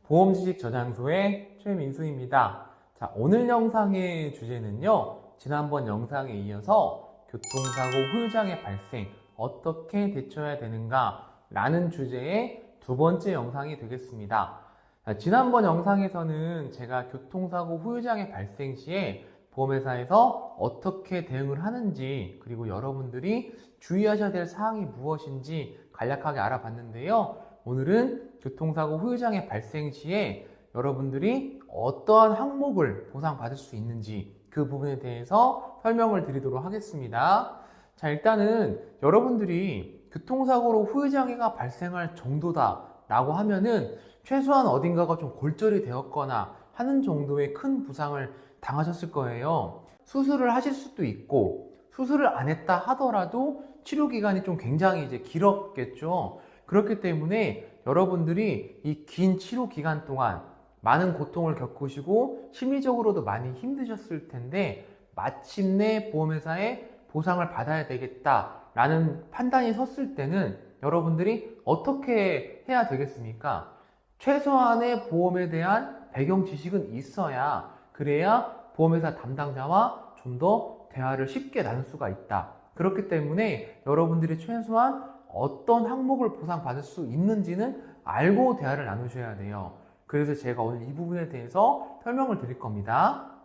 보험지식 저장소의 최민수입니다. 자, 오늘 영상의 주제는요, 지난번 영상에 이어서 교통사고 후유장애 발생 어떻게 대처해야 되는가 라는 주제의 두 번째 영상이 되겠습니다. 자, 지난번 영상에서는 제가 교통사고 후유장애 발생 시에 보험회사에서 어떻게 대응을 하는지, 그리고 여러분들이 주의하셔야 될 사항이 무엇인지 간략하게 알아봤는데요. 오늘은 교통사고 후유장애 발생 시에 여러분들이 어떠한 항목을 보상받을 수 있는지 그 부분에 대해서 설명을 드리도록 하겠습니다. 자, 일단은 여러분들이 교통사고로 후유장애가 발생할 정도다 라고 하면은 최소한 어딘가가 좀 골절이 되었거나 하는 정도의 큰 부상을 당하셨을 거예요. 수술을 하실 수도 있고 수술을 안 했다 하더라도 치료 기간이 좀 굉장히 길었겠죠. 그렇기 때문에 여러분들이 이 긴 치료 기간 동안 많은 고통을 겪으시고 심리적으로도 많이 힘드셨을 텐데 마침내 보험회사에 보상을 받아야 되겠다라는 판단이 섰을 때는 여러분들이 어떻게 해야 되겠습니까? 최소한의 보험에 대한 배경 지식은 있어야, 그래야 보험회사 담당자와 좀 더 대화를 쉽게 나눌 수가 있다. 그렇기 때문에 여러분들이 최소한 어떤 항목을 보상받을 수 있는지는 알고 대화를 나누셔야 돼요. 그래서 제가 오늘 이 부분에 대해서 설명을 드릴 겁니다.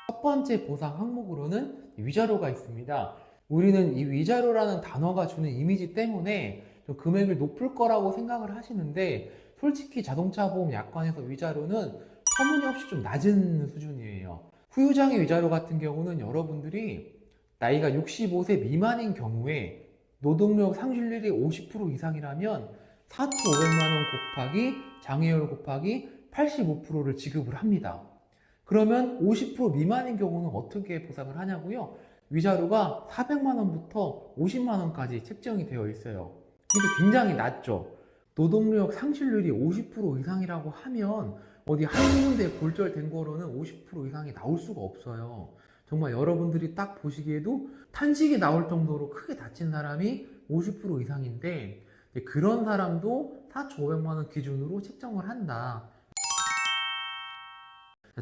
첫 번째 보상 항목으로는 위자료가 있습니다. 우리는 이 위자료라는 단어가 주는 이미지 때문에 좀 금액을 높을 거라고 생각을 하시는데, 솔직히 자동차 보험 약관에서 위자료는 터무니없이 좀 낮은 수준이에요. 후유장애 위자료 같은 경우는 여러분들이 나이가 65세 미만인 경우에 노동력 상실률이 50% 이상이라면 4,500만 원 곱하기 장애율 곱하기 85%를 지급을 합니다. 그러면 50% 미만인 경우는 어떻게 보상을 하냐고요? 위자료가 400만 원부터 50만 원까지 책정이 되어 있어요. 이게 굉장히 낮죠. 노동력 상실률이 50% 이상이라고 하면 어디 한두 군데 골절된 거로는 50% 이상이 나올 수가 없어요. 정말 여러분들이 딱 보시기에도 탄식이 나올 정도로 크게 다친 사람이 50% 이상인데 그런 사람도 4,500만 원 기준으로 책정을 한다.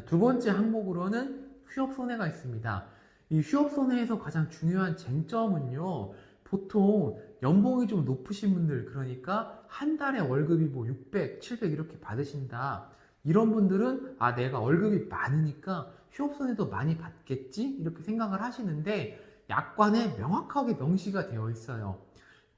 두 번째 항목으로는 휴업손해가 있습니다. 이 휴업손해에서 가장 중요한 쟁점은요, 보통 연봉이 좀 높으신 분들, 그러니까 한 달에 월급이 600, 700 이렇게 받으신다. 이런 분들은 내가 월급이 많으니까 휴업손해도 많이 받겠지? 이렇게 생각을 하시는데 약관에 명확하게 명시가 되어 있어요.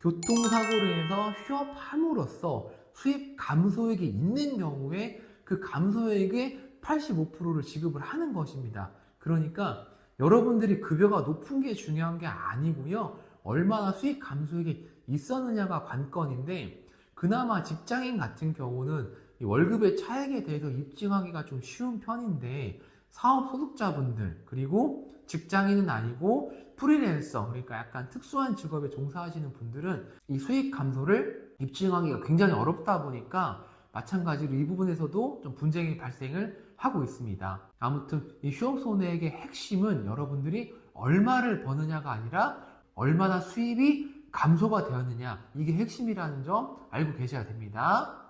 교통사고로 인해서 휴업함으로써 수입 감소액이 있는 경우에 그 감소액의 85%를 지급을 하는 것입니다. 그러니까 여러분들이 급여가 높은 게 중요한 게 아니고요, 얼마나 수익 감소액이 있었느냐가 관건인데, 그나마 직장인 같은 경우는 이 월급의 차액에 대해서 입증하기가 좀 쉬운 편인데 사업 소득자분들, 그리고 직장인은 아니고 프리랜서, 그러니까 약간 특수한 직업에 종사하시는 분들은 이 수익 감소를 입증하기가 굉장히 어렵다 보니까 마찬가지로 이 부분에서도 좀 분쟁이 발생을 하고 있습니다. 아무튼 이 휴업손해액의 핵심은 여러분들이 얼마를 버느냐가 아니라 얼마나 수입이 감소가 되었느냐, 이게 핵심이라는 점 알고 계셔야 됩니다.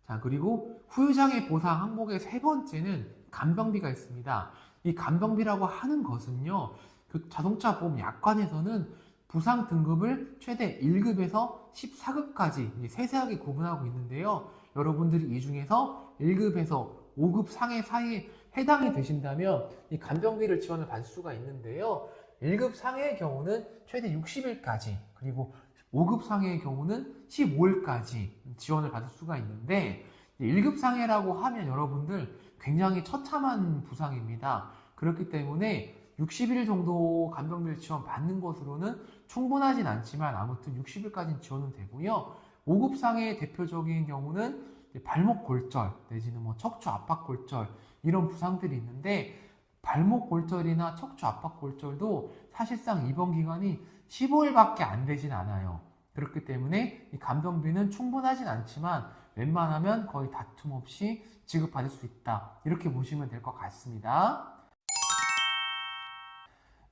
자, 그리고 후유장애 보상 항목의 세 번째는 간병비가 있습니다. 이 간병비라고 하는 것은요, 그 자동차 보험 약관에서는 부상 등급을 최대 1급에서 14급까지 세세하게 구분하고 있는데요. 여러분들이 이 중에서 1급에서 5급 상해 사이에 해당이 되신다면 이 간병비를 지원을 받을 수가 있는데요. 1급 상해의 경우는 최대 60일까지, 그리고 5급 상해의 경우는 15일까지 지원을 받을 수가 있는데, 1급 상해라고 하면 여러분들 굉장히 처참한 부상입니다. 그렇기 때문에 60일 정도 간병비를 지원받는 것으로는 충분하진 않지만 아무튼 60일까지는 지원은 되고요. 5급 상해의 대표적인 경우는 발목 골절 내지는 척추 압박 골절, 이런 부상들이 있는데, 발목 골절이나 척추 압박 골절도 사실상 입원 기간이 15일밖에 안 되진 않아요. 그렇기 때문에 이 간병비는 충분하진 않지만 웬만하면 거의 다툼 없이 지급받을 수 있다, 이렇게 보시면 될 것 같습니다.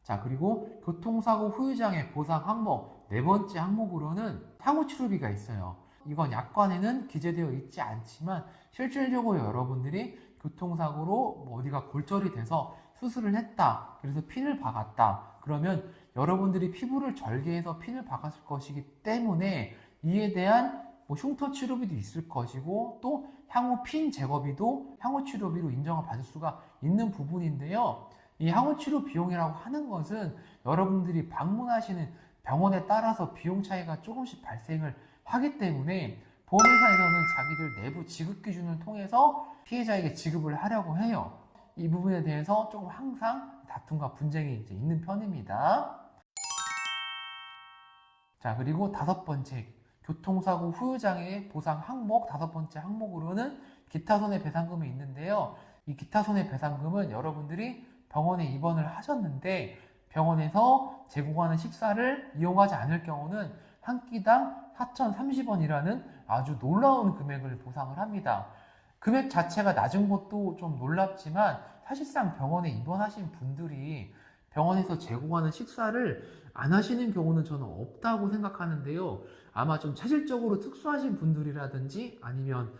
자, 그리고 교통사고 후유장애 보상 항목 네 번째 항목으로는 사고치료비가 있어요. 이건 약관에는 기재되어 있지 않지만 실질적으로 여러분들이 교통사고로 뭐 어디가 골절이 돼서 수술을 했다. 그래서 핀을 박았다. 그러면 여러분들이 피부를 절개해서 핀을 박았을 것이기 때문에 이에 대한 뭐 흉터 치료비도 있을 것이고 또 향후 핀 제거비도 향후 치료비로 인정을 받을 수가 있는 부분인데요. 이 향후 치료 비용이라고 하는 것은 여러분들이 방문하시는 병원에 따라서 비용 차이가 조금씩 발생을 하기 때문에 보험회사에서는 자기들 내부 지급 기준을 통해서 피해자에게 지급을 하려고 해요. 이 부분에 대해서 조금 항상 다툼과 분쟁이 이제 있는 편입니다. 자, 그리고 5번째, 교통사고 후유장애 보상 항목 5번째 항목으로는 기타 손해배상금이 있는데요. 이 기타 손해배상금은 여러분들이 병원에 입원을 하셨는데 병원에서 제공하는 식사를 이용하지 않을 경우는 한 끼당 4,030원이라는 아주 놀라운 금액을 보상을 합니다. 금액 자체가 낮은 것도 좀 놀랍지만 사실상 병원에 입원하신 분들이 병원에서 제공하는 식사를 안 하시는 경우는 저는 없다고 생각하는데요. 아마 좀 체질적으로 특수하신 분들이라든지 아니면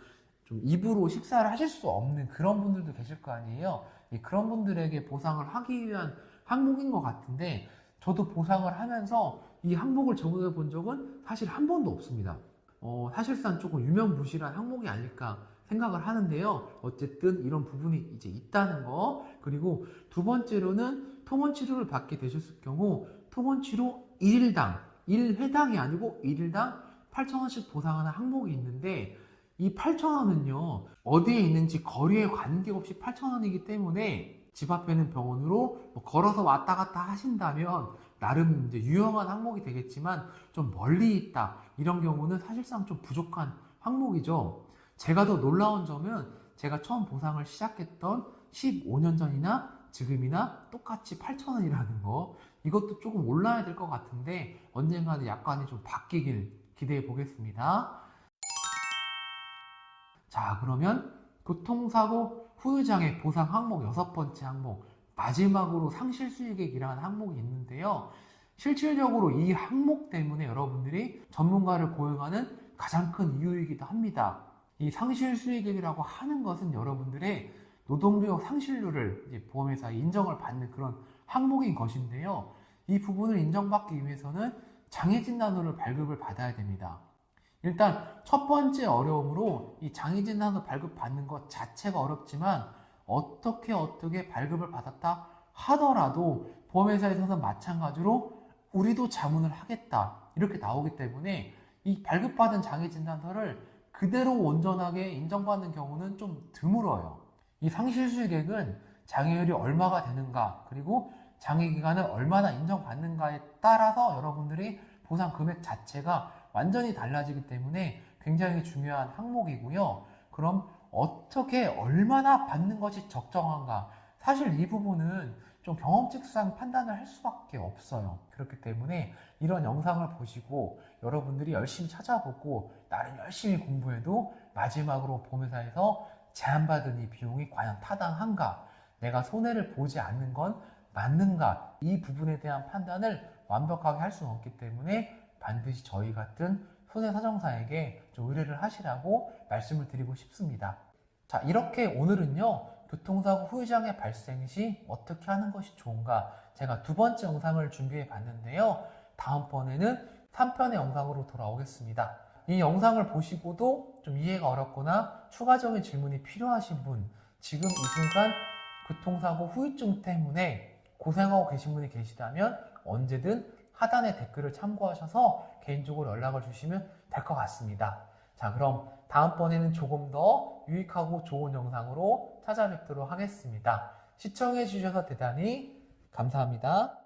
좀 입으로 식사를 하실 수 없는 그런 분들도 계실 거 아니에요. 그런 분들에게 보상을 하기 위한 항목인 것 같은데 저도 보상을 하면서 이 항목을 적용해 본 적은 사실 한 번도 없습니다. 사실상 조금 유명무실한 항목이 아닐까 생각을 하는데요. 어쨌든 이런 부분이 이제 있다는 거. 그리고 두 번째로는 통원치료를 받게 되셨을 경우 통원치료 1일당 1회당이 아니고 1일당 8,000원씩 보상하는 항목이 있는데 이 8,000원은요 어디에 있는지 거리에 관계없이 8,000원이기 때문에 집 앞에 있는 병원으로 걸어서 왔다 갔다 하신다면 나름 이제 유용한 항목이 되겠지만 좀 멀리 있다 이런 경우는 사실상 좀 부족한 항목이죠. 제가 더 놀라운 점은 제가 처음 보상을 시작했던 15년 전이나 지금이나 똑같이 8,000원이라는 거. 이것도 조금 올라야 될 것 같은데 언젠가는 약관이 좀 바뀌길 기대해 보겠습니다. 자, 그러면 교통사고 후유장애 보상 항목 6번째 항목, 마지막으로 상실수익액이라는 항목이 있는데요. 실질적으로 이 항목 때문에 여러분들이 전문가를 고용하는 가장 큰 이유이기도 합니다. 이 상실수익액이라고 하는 것은 여러분들의 노동력 상실률을 이제 보험회사에 인정을 받는 그런 항목인 것인데요. 이 부분을 인정받기 위해서는 장애진단서를 발급을 받아야 됩니다. 일단 첫 번째 어려움으로 이 장애진단서 발급받는 것 자체가 어렵지만 어떻게 발급을 받았다 하더라도 보험회사에서는 마찬가지로 우리도 자문을 하겠다 이렇게 나오기 때문에 이 발급받은 장애진단서를 그대로 온전하게 인정받는 경우는 좀 드물어요. 이 상실수익액은 장애율이 얼마가 되는가 그리고 장애기간을 얼마나 인정받는가에 따라서 여러분들이 보상 금액 자체가 완전히 달라지기 때문에 굉장히 중요한 항목이고요. 그럼 어떻게 얼마나 받는 것이 적정한가? 사실 이 부분은 좀 경험칙상 판단을 할 수밖에 없어요. 그렇기 때문에 이런 영상을 보시고 여러분들이 열심히 찾아보고 나름 열심히 공부해도 마지막으로 보험회사에서 제한받은 이 비용이 과연 타당한가? 내가 손해를 보지 않는 건 맞는가? 이 부분에 대한 판단을 완벽하게 할 수는 없기 때문에 반드시 저희 같은 손해사정사에게 좀 의뢰를 하시라고 말씀을 드리고 싶습니다. 자, 이렇게 오늘은요, 교통사고 후유장애 발생 시 어떻게 하는 것이 좋은가? 제가 2번째 영상을 준비해 봤는데요. 다음번에는 3편의 영상으로 돌아오겠습니다. 이 영상을 보시고도 좀 이해가 어렵거나 추가적인 질문이 필요하신 분, 지금 이 순간 교통사고 후유증 때문에 고생하고 계신 분이 계시다면 언제든 하단의 댓글을 참고하셔서 개인적으로 연락을 주시면 될 것 같습니다. 자, 그럼 다음번에는 조금 더 유익하고 좋은 영상으로 찾아뵙도록 하겠습니다. 시청해 주셔서 대단히 감사합니다.